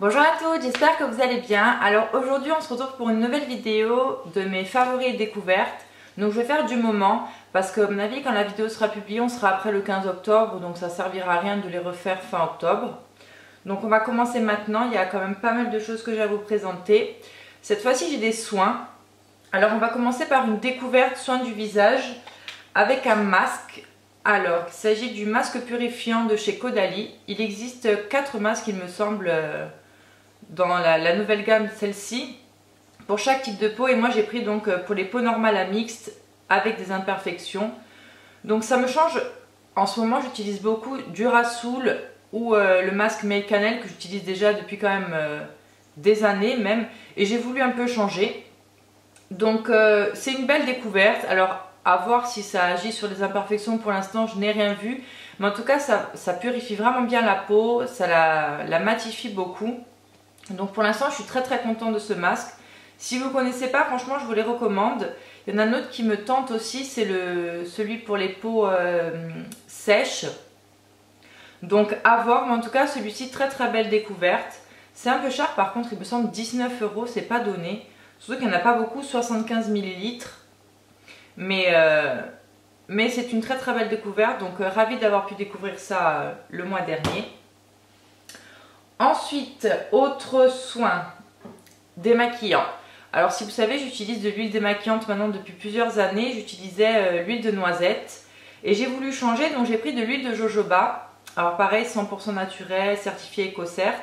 Bonjour à tous, j'espère que vous allez bien. Alors aujourd'hui on se retrouve pour une nouvelle vidéo de mes favoris et découvertes. Donc je vais faire du moment parce que à mon avis quand la vidéo sera publiée on sera après le 15 octobre. Donc ça servira à rien de les refaire fin octobre. Donc on va commencer maintenant, il y a quand même pas mal de choses que j'ai à vous présenter. Cette fois-ci j'ai des soins. Alors on va commencer par une découverte soin du visage avec un masque. Alors, il s'agit du masque purifiant de chez Caudalie. Il existe 4 masques, il me semble, dans la nouvelle gamme, celle-ci, pour chaque type de peau. Et moi, j'ai pris donc pour les peaux normales à mixtes avec des imperfections. Donc, ça me change. En ce moment, j'utilise beaucoup Durasoul ou le masque Made Cannelle que j'utilise déjà depuis quand même des années même. Et j'ai voulu un peu changer. Donc, c'est une belle découverte. Alors, à voir si ça agit sur les imperfections. Pour l'instant je n'ai rien vu, mais en tout cas ça purifie vraiment bien la peau, ça la matifie beaucoup. Donc pour l'instant je suis très contente de ce masque. Si vous ne connaissez pas, franchement je vous les recommande. Il y en a un autre qui me tente aussi, c'est celui pour les peaux sèches. Donc à voir, mais en tout cas celui-ci très belle découverte. C'est un peu cher par contre, il me semble 19 €, c'est pas donné. Surtout qu'il n'y en a pas beaucoup, 75 ml. Mais c'est une très belle découverte, donc ravie d'avoir pu découvrir ça le mois dernier. Ensuite, autre soin démaquillant. Alors si vous savez, j'utilise de l'huile démaquillante maintenant depuis plusieurs années. J'utilisais l'huile de noisette et j'ai voulu changer, donc j'ai pris de l'huile de jojoba. Alors pareil, 100% naturel, certifié EcoCert.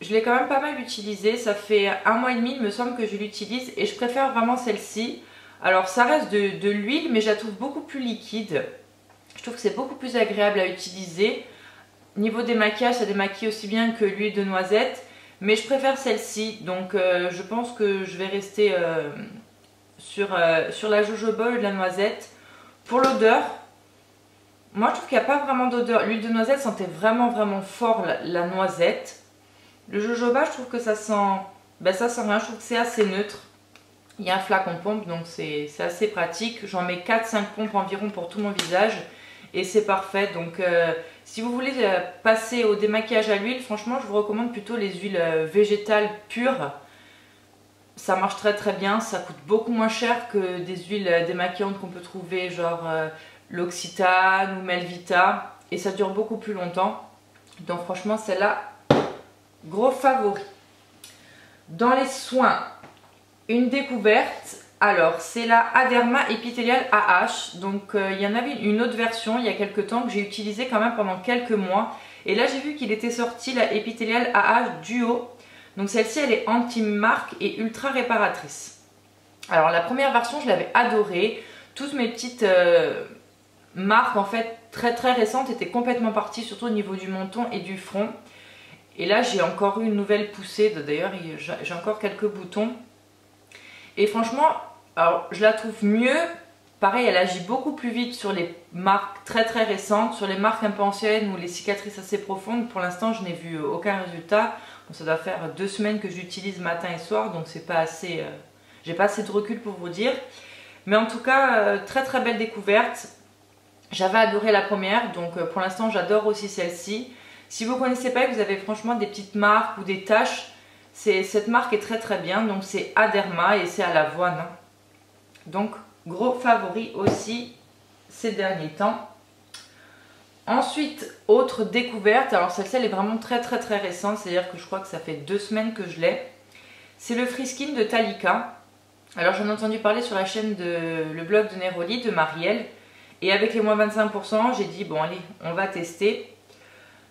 Je l'ai quand même pas mal utilisé, ça fait 1 mois et demi il me semble que je l'utilise et je préfère vraiment celle-ci. Alors ça reste de l'huile, mais je la trouve beaucoup plus liquide. Je trouve que c'est beaucoup plus agréable à utiliser. Niveau démaquillage, ça démaquille aussi bien que l'huile de noisette. Mais je préfère celle-ci. Donc je pense que je vais rester sur la jojoba et de la noisette. Pour l'odeur, moi je trouve qu'il n'y a pas vraiment d'odeur. L'huile de noisette sentait vraiment fort la noisette. Le jojoba, je trouve que ça sent rien. Je trouve que c'est assez neutre. Il y a un flacon pompe, donc c'est assez pratique. J'en mets 4-5 pompes environ pour tout mon visage. Et c'est parfait. Donc si vous voulez passer au démaquillage à l'huile, franchement je vous recommande plutôt les huiles végétales pures. Ça marche très bien. Ça coûte beaucoup moins cher que des huiles démaquillantes qu'on peut trouver, genre l'Occitane ou Melvita. Et ça dure beaucoup plus longtemps. Donc franchement celle-là, gros favori. Dans les soins, une découverte, alors c'est la Aderma Epithelial AH. Donc il y en avait une autre version il y a quelques temps que j'ai utilisée quand même pendant quelques mois. Et là j'ai vu qu'il était sorti la Epithelial AH Duo. Donc celle-ci elle est anti-marque et ultra réparatrice. Alors la première version je l'avais adorée. Toutes mes petites marques en fait très récentes étaient complètement parties, surtout au niveau du menton et du front. Et là j'ai encore eu une nouvelle poussée, d'ailleurs j'ai encore quelques boutons. Et franchement, alors je la trouve mieux. Pareil, elle agit beaucoup plus vite sur les marques très récentes. Sur les marques un peu anciennes ou les cicatrices assez profondes, pour l'instant je n'ai vu aucun résultat. Bon, ça doit faire 2 semaines que j'utilise matin et soir, donc c'est pas assez, j'ai pas assez de recul pour vous dire. Mais en tout cas, très belle découverte. J'avais adoré la première, donc pour l'instant j'adore aussi celle-ci. Si vous ne connaissez pas et que vous avez franchement des petites marques ou des taches, cette marque est très bien. Donc c'est Aderma et c'est à l'avoine. Donc gros favori aussi ces derniers temps. Ensuite, autre découverte. Alors celle-ci elle est vraiment très récente. C'est-à-dire que je crois que ça fait 2 semaines que je l'ai. C'est le Free Skin de Talika. Alors j'en ai entendu parler sur la chaîne le blog de Neroli, de Marielle. Et avec les moins 25%, j'ai dit bon allez, on va tester.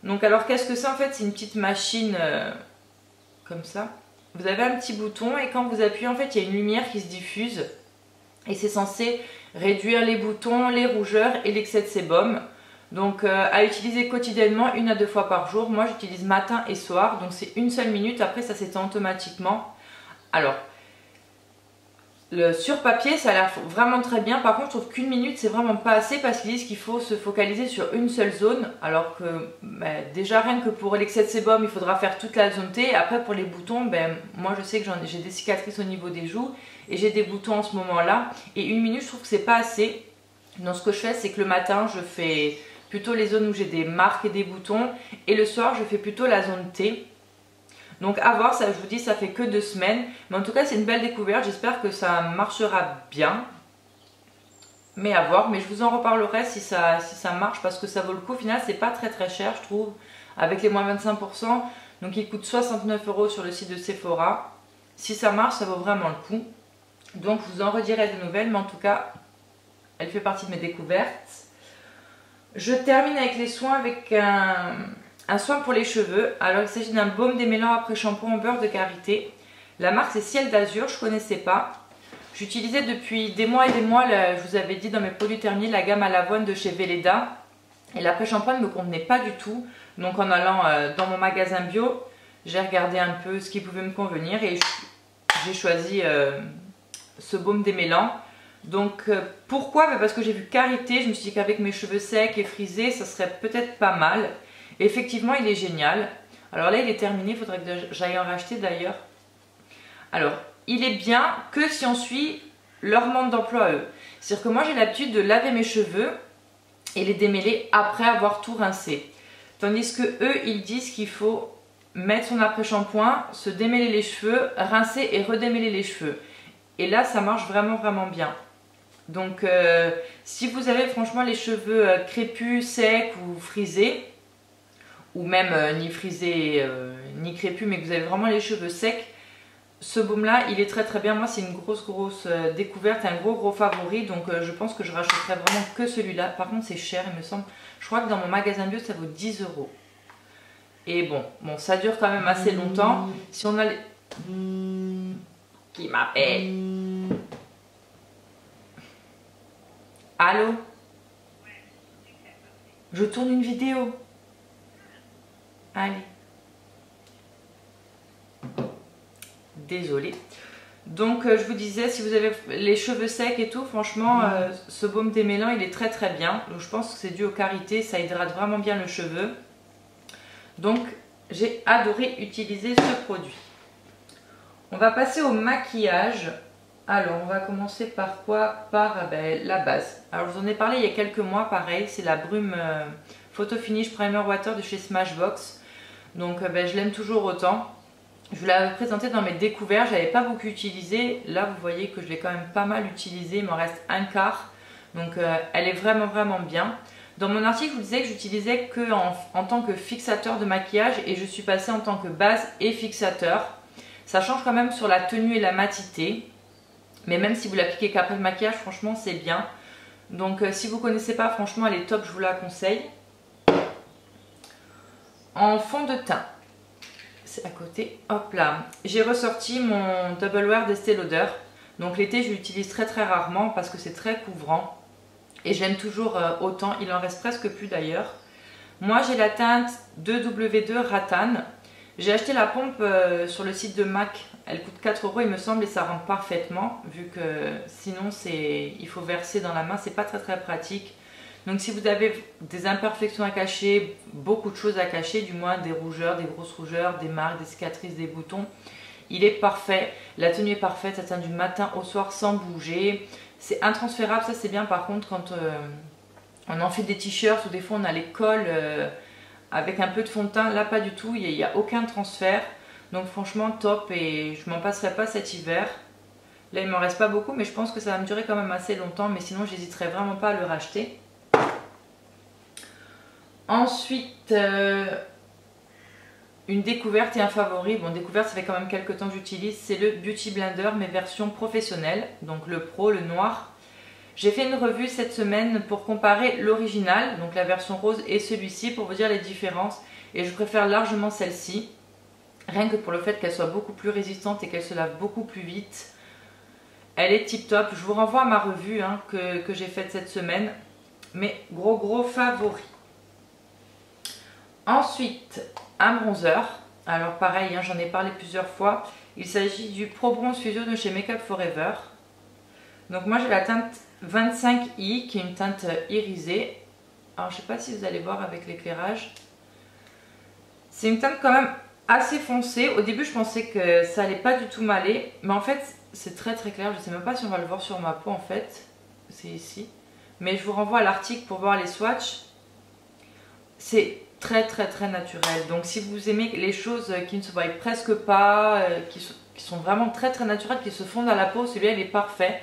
Donc alors qu'est-ce que c'est en fait? C'est une petite machine comme ça. Vous avez un petit bouton et quand vous appuyez en fait il y a une lumière qui se diffuse. Et c'est censé réduire les boutons, les rougeurs et l'excès de sébum. Donc à utiliser quotidiennement 1 à 2 fois par jour. Moi j'utilise matin et soir. Donc c'est une seule minute, après ça s'éteint automatiquement. Alors sur papier ça a l'air vraiment très bien. Par contre je trouve qu'1 minute c'est vraiment pas assez parce qu'ils disent qu'il faut se focaliser sur une seule zone. Alors que déjà rien que pour l'excès de sébum il faudra faire toute la zone T. Après pour les boutons, moi je sais que j'ai des cicatrices au niveau des joues et j'ai des boutons en ce moment là. Et 1 minute je trouve que c'est pas assez. Donc ce que je fais c'est que le matin je fais plutôt les zones où j'ai des marques et des boutons. Et le soir je fais plutôt la zone T. Donc à voir, ça je vous dis, ça fait que 2 semaines. Mais en tout cas, c'est une belle découverte. J'espère que ça marchera bien. Mais à voir. Mais je vous en reparlerai si ça marche parce que ça vaut le coup. Au final, c'est pas très très cher, je trouve. Avec les moins 25%. Donc il coûte 69 € sur le site de Sephora. Si ça marche, ça vaut vraiment le coup. Donc je vous en redirai des nouvelles. Mais en tout cas, elle fait partie de mes découvertes. Je termine avec les soins avec un soin pour les cheveux. Alors il s'agit d'un baume démêlant après shampoing en beurre de karité. La marque c'est Ciel d'Azur, je ne connaissais pas. J'utilisais depuis des mois et des mois, je vous avais dit dans mes produits terminés, la gamme à l'avoine de chez Velleda. Et l'après-shampoing ne me convenait pas du tout. Donc en allant dans mon magasin bio, j'ai regardé un peu ce qui pouvait me convenir et j'ai choisi ce baume démêlant. Donc pourquoi? Parce que j'ai vu karité, je me suis dit qu'avec mes cheveux secs et frisés, ça serait peut-être pas mal. Et effectivement, il est génial. Alors là, il est terminé, il faudrait que j'aille en racheter d'ailleurs. Alors, il est bien que si on suit leur mode d'emploi à eux. C'est-à-dire que moi, j'ai l'habitude de laver mes cheveux et les démêler après avoir tout rincé. Tandis que eux, ils disent qu'il faut mettre son après-shampoing, se démêler les cheveux, rincer et redémêler les cheveux. Et là, ça marche vraiment bien. Donc, si vous avez franchement les cheveux crépus, secs ou frisés, ou même ni frisés ni crépus, mais que vous avez vraiment les cheveux secs, ce baume là il est très bien. Moi c'est une grosse découverte, un gros favori, donc je pense que je rachèterai vraiment que celui-là. Par contre c'est cher il me semble, je crois que dans mon magasin bio ça vaut 10 €. Et bon ça dure quand même assez longtemps. Si on a les... Qui m'appelle? Allô? Je tourne une vidéo. Allez. Désolée. Donc je vous disais, si vous avez les cheveux secs et tout, franchement ce baume démêlant il est très bien. Donc je pense que c'est dû aux karités, ça hydrate vraiment bien le cheveu. Donc j'ai adoré utiliser ce produit. On va passer au maquillage. Alors on va commencer par quoi? Par la base. Alors je vous en ai parlé il y a quelques mois, pareil, c'est la brume Photo Finish Primer Water de chez Smashbox. Donc je l'aime toujours autant. Je vous l'avais présenté dans mes découvertes, je n'avais pas beaucoup utilisé. Là, vous voyez que je l'ai quand même pas mal utilisé. Il m'en reste un quart. Donc, elle est vraiment bien. Dans mon article, je vous disais que j'utilisais que en tant que fixateur de maquillage. Et je suis passée en tant que base et fixateur. Ça change quand même sur la tenue et la matité. Mais même si vous l'appliquez qu'après le maquillage, franchement, c'est bien. Donc, si vous ne connaissez pas, franchement, elle est top, je vous la conseille. En fond de teint. À côté, hop là, j'ai ressorti mon Double Wear d'Estée Lauder. Donc l'été je l'utilise très rarement parce que c'est très couvrant et j'aime toujours autant, il en reste presque plus d'ailleurs. Moi j'ai la teinte 2W2 Rattan. J'ai acheté la pompe sur le site de MAC, elle coûte 4 € il me semble et ça rentre parfaitement vu que sinon il faut verser dans la main, c'est pas très pratique. Donc si vous avez des imperfections à cacher, beaucoup de choses à cacher, du moins des rougeurs, des grosses rougeurs, des marques, des cicatrices, des boutons, il est parfait. La tenue est parfaite, ça tient du matin au soir sans bouger. C'est intransférable, ça c'est bien par contre quand on enfile des t-shirts ou des fois on a les cols avec un peu de fond de teint. Là pas du tout, il n'y a aucun transfert. Donc franchement top et je m'en passerai pas cet hiver. Là il m'en reste pas beaucoup mais je pense que ça va me durer quand même assez longtemps. Mais sinon j'hésiterai vraiment pas à le racheter. Ensuite, une découverte et un favori. Bon, découverte, ça fait quand même quelques temps que j'utilise. C'est le Beauty Blender, mais version professionnelle. Donc le pro, le noir. J'ai fait une revue cette semaine pour comparer l'original, donc la version rose, et celui-ci pour vous dire les différences. Et je préfère largement celle-ci. Rien que pour le fait qu'elle soit beaucoup plus résistante et qu'elle se lave beaucoup plus vite. Elle est tip top. Je vous renvoie à ma revue que j'ai faite cette semaine. Mais gros favori. Ensuite, un bronzer. Alors pareil, j'en ai parlé plusieurs fois. Il s'agit du Pro Bronze Fusion de chez Make Up Forever. Donc moi j'ai la teinte 25i qui est une teinte irisée. Alors je ne sais pas si vous allez voir avec l'éclairage. C'est une teinte quand même assez foncée. Au début je pensais que ça allait pas du tout m'aller. Mais en fait c'est très clair. Je ne sais même pas si on va le voir sur ma peau en fait. C'est ici. Mais je vous renvoie à l'article pour voir les swatchs. C'est très naturel. Donc si vous aimez les choses qui ne se voient presque pas, qui sont vraiment très naturelles, qui se fondent à la peau, celui-là il est parfait.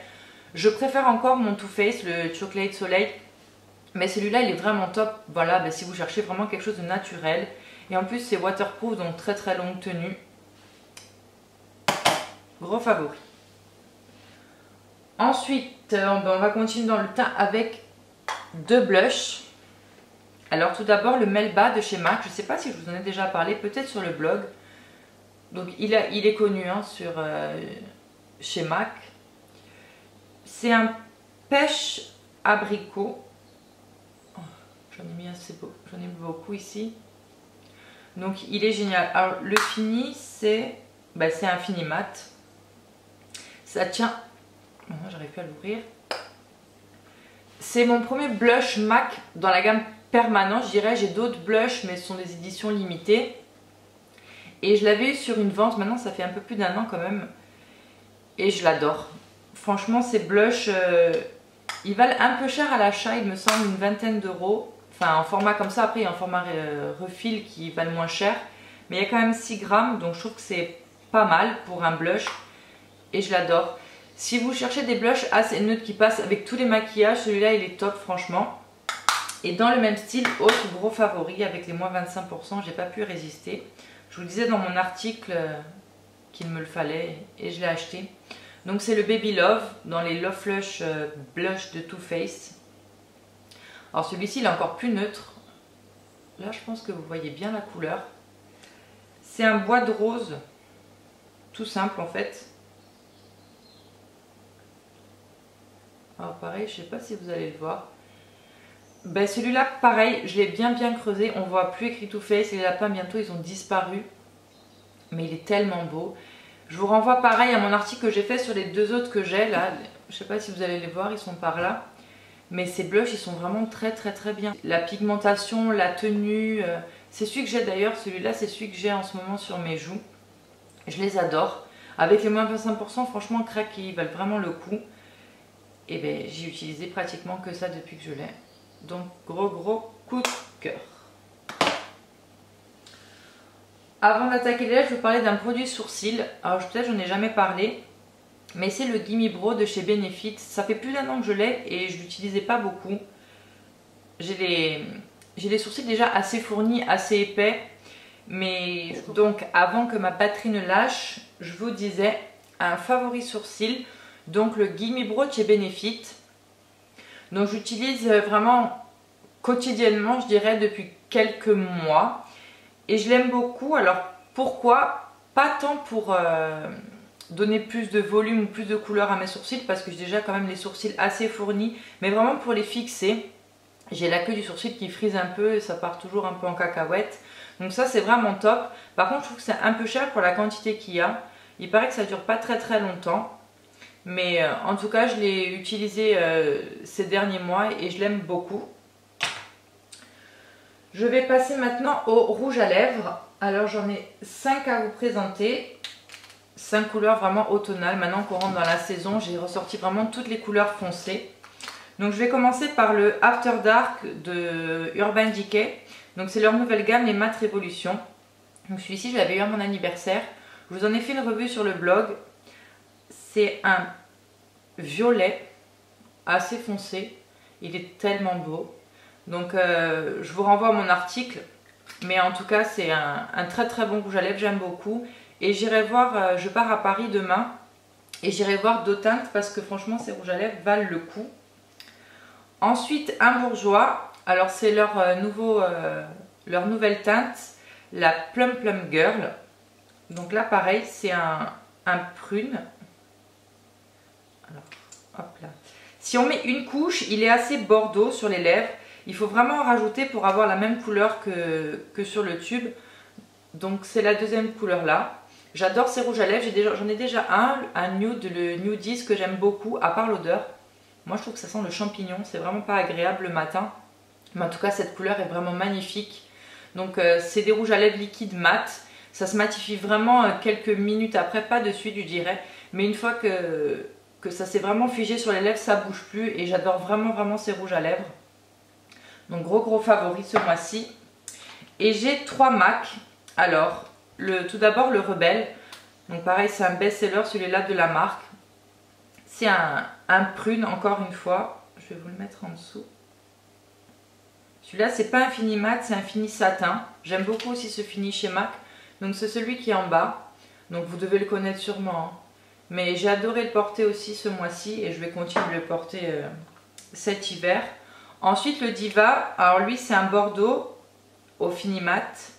Je préfère encore mon Too Faced, le Chocolate Soleil, mais celui-là il est vraiment top. Voilà, ben, si vous cherchez vraiment quelque chose de naturel. Et en plus c'est waterproof, donc très longue tenue. Gros favori. Ensuite, on va continuer dans le teint avec deux blushs. Alors tout d'abord le Melba de chez MAC. Je ne sais pas si je vous en ai déjà parlé, peut-être sur le blog. Donc il est connu hein, chez MAC. C'est un pêche abricot. Oh, j'en ai mis assez beau, j'en ai mis beaucoup ici. Donc il est génial. Alors le fini c'est un fini mat. Ça tient. Oh, j'arrive plus à l'ouvrir. C'est mon premier blush MAC dans la gamme permanent. Je dirais j'ai d'autres blushs mais ce sont des éditions limitées. Et je l'avais eu sur une vente. Maintenant ça fait un peu plus d'1 an quand même. Et je l'adore. Franchement ces blushs ils valent un peu cher à l'achat. Il me semble une vingtaine d'euros. Enfin en format comme ça. Après il y a un format refill qui valent moins cher. Mais il y a quand même 6 grammes. Donc je trouve que c'est pas mal pour un blush. Et je l'adore. Si vous cherchez des blushs assez neutres qui passent avec tous les maquillages, celui-là il est top franchement. Et dans le même style, autre gros favori avec les moins 25%, j'ai pas pu résister. Je vous disais dans mon article qu'il me le fallait et je l'ai acheté. Donc c'est le Baby Love dans les Love Flush Blush de Too Faced. Alors celui-ci il est encore plus neutre. Là je pense que vous voyez bien la couleur. C'est un bois de rose, tout simple en fait. Alors pareil, je sais pas si vous allez le voir. Ben celui-là pareil, je l'ai bien creusé. On voit plus écrit Too Faced. Les lapins bientôt ils ont disparu. Mais il est tellement beau. Je vous renvoie pareil à mon article que j'ai fait sur les deux autres que j'ai là. Je sais pas si vous allez les voir, ils sont par là. Mais ces blushs ils sont vraiment très bien. La pigmentation, la tenue, c'est celui que j'ai d'ailleurs. Celui-là c'est celui que j'ai en ce moment sur mes joues. Je les adore. Avec les moins 25%, franchement craqués, ils valent vraiment le coup. Et ben j'ai utilisé pratiquement que ça depuis que je l'ai. Donc gros coup de cœur. Avant d'attaquer les lèvres, je vais vous parler d'un produit sourcil. Alors peut-être j'en ai jamais parlé, mais c'est le Gimme Brow de chez Benefit. Ça fait plus d'1 an que je l'ai et je l'utilisais pas beaucoup. J'ai les sourcils déjà assez fournis, assez épais. Mais donc avant que ma batterie ne lâche, je vous disais un favori sourcil. Donc le Gimme Brow de chez Benefit. Donc j'utilise vraiment quotidiennement, je dirais depuis quelques mois. Et je l'aime beaucoup. Alors pourquoi? Pas tant pour donner plus de volume ou plus de couleur à mes sourcils, parce que j'ai déjà quand même les sourcils assez fournis, mais vraiment pour les fixer. J'ai la queue du sourcil qui frise un peu et ça part toujours un peu en cacahuète. Donc ça c'est vraiment top. Par contre je trouve que c'est un peu cher pour la quantité qu'il y a. Il paraît que ça dure pas très longtemps. Mais en tout cas je l'ai utilisé ces derniers mois et je l'aime beaucoup. Je vais passer maintenant au rouge à lèvres. Alors j'en ai 5 à vous présenter. 5 couleurs vraiment automnales. Maintenant qu'on rentre dans la saison, j'ai ressorti vraiment toutes les couleurs foncées. Donc je vais commencer par le After Dark de Urban Decay. Donc c'est leur nouvelle gamme, les Matte Révolution. Donc celui-ci je l'avais eu à mon anniversaire. Je vous en ai fait une revue sur le blog. C'est un violet assez foncé. Il est tellement beau. Donc je vous renvoie à mon article. Mais en tout cas c'est un très bon rouge à lèvres, j'aime beaucoup. Et j'irai voir, je pars à Paris demain. Et j'irai voir d'autres teintes parce que franchement ces rouges à lèvres valent le coup. Ensuite un bourgeois. Alors c'est leur nouvelle teinte. La Plum Plum Girl. Donc là pareil c'est un prune. Alors hop là. Si on met une couche, il est assez bordeaux sur les lèvres. Il faut vraiment en rajouter pour avoir la même couleur que sur le tube. Donc c'est la deuxième couleur là. J'adore ces rouges à lèvres. J'en ai déjà un nude, le Nudies que j'aime beaucoup, à part l'odeur. Moi je trouve que ça sent le champignon. C'est vraiment pas agréable le matin. Mais en tout cas cette couleur est vraiment magnifique. Donc c'est des rouges à lèvres liquides mat. Ça se matifie vraiment quelques minutes après, pas de suite je dirais. Mais une fois que ça s'est vraiment figé sur les lèvres, ça bouge plus. Et j'adore vraiment ces rouges à lèvres. Donc gros favori ce mois-ci. Et j'ai 3 MAC. Alors, tout d'abord le Rebelle. Donc pareil, c'est un best-seller, celui-là de la marque. C'est un prune, encore une fois. Je vais vous le mettre en dessous. Celui-là, c'est pas un fini mat, c'est un fini satin. J'aime beaucoup aussi ce fini chez MAC. Donc c'est celui qui est en bas. Donc vous devez le connaître sûrement. Hein. Mais j'ai adoré le porter aussi ce mois-ci. Et je vais continuer de le porter cet hiver. Ensuite, le Diva. Alors lui, c'est un bordeaux au fini mat.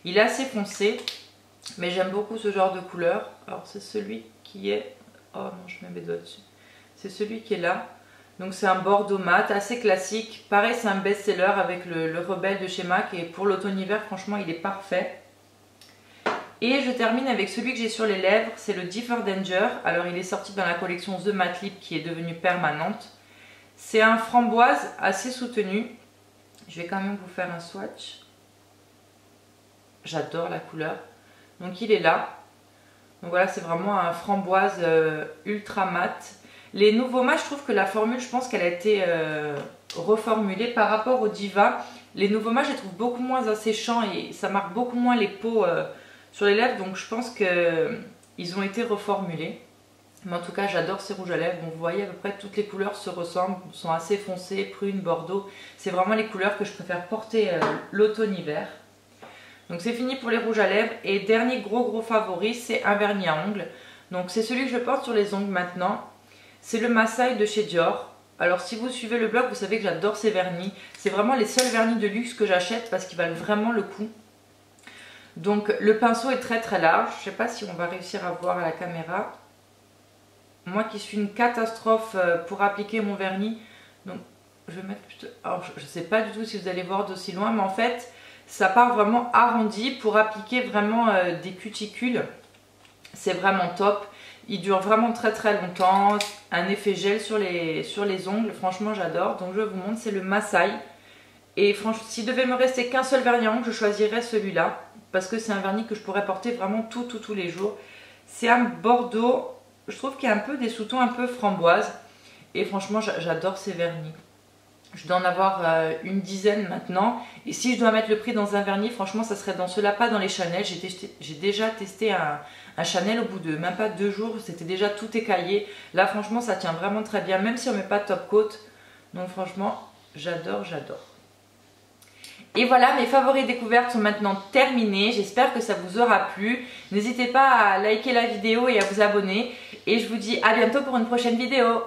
Il est assez foncé. Mais j'aime beaucoup ce genre de couleur. Alors c'est celui qui est... Oh non, je mets mes doigts dessus. C'est celui qui est là. Donc c'est un bordeaux mat, assez classique. Pareil, c'est un best-seller avec le Rebelle de chez MAC. Et pour l'automne-hiver, franchement, il est parfait. Et je termine avec celui que j'ai sur les lèvres. C'est le Differ Danger. Alors il est sorti dans la collection The Matte Lip qui est devenue permanente. C'est un framboise assez soutenu. Je vais quand même vous faire un swatch. J'adore la couleur. Donc il est là. Donc voilà, c'est vraiment un framboise ultra mat. Les nouveaux mats, je trouve que la formule, je pense qu'elle a été reformulée par rapport au Diva. Les nouveaux mats, je les trouve beaucoup moins asséchants et ça marque beaucoup moins les peaux sur les lèvres. Donc je pense qu'ils ont été reformulés. Mais en tout cas, j'adore ces rouges à lèvres. Bon, vous voyez, à peu près toutes les couleurs se ressemblent, sont assez foncées, prune, bordeaux. C'est vraiment les couleurs que je préfère porter l'automne-hiver. Donc c'est fini pour les rouges à lèvres. Et dernier gros favori, c'est un vernis à ongles. Donc c'est celui que je porte sur les ongles maintenant. C'est le Masai de chez Dior. Alors si vous suivez le blog, vous savez que j'adore ces vernis. C'est vraiment les seuls vernis de luxe que j'achète parce qu'ils valent vraiment le coup. Donc le pinceau est très large. Je ne sais pas si on va réussir à voir à la caméra. Moi qui suis une catastrophe pour appliquer mon vernis. Donc je vais mettre plutôt... Alors je ne sais pas du tout si vous allez voir d'aussi loin. Mais en fait, ça part vraiment arrondi pour appliquer vraiment des cuticules. C'est vraiment top. Il dure vraiment très longtemps. Un effet gel sur les ongles. Franchement, j'adore. Donc, je vous montre. C'est le Masai. Et franchement, s'il devait me rester qu'un seul vernis à ongles, je choisirais celui-là. Parce que c'est un vernis que je pourrais porter vraiment tous les jours. C'est un bordeaux. Je trouve qu'il y a un peu des sous-tons un peu framboise. Et franchement, j'adore ces vernis. Je dois en avoir une dizaine maintenant. Et si je dois mettre le prix dans un vernis, franchement, ça serait dans cela, pas dans les Chanel. J'ai déjà testé un Chanel au bout de même pas 2 jours. C'était déjà tout écaillé. Là, franchement, ça tient vraiment très bien, même si on ne met pas de top coat. Donc, franchement, j'adore. Et voilà, mes favoris découvertes sont maintenant terminés. J'espère que ça vous aura plu. N'hésitez pas à liker la vidéo et à vous abonner. Et je vous dis à bientôt pour une prochaine vidéo.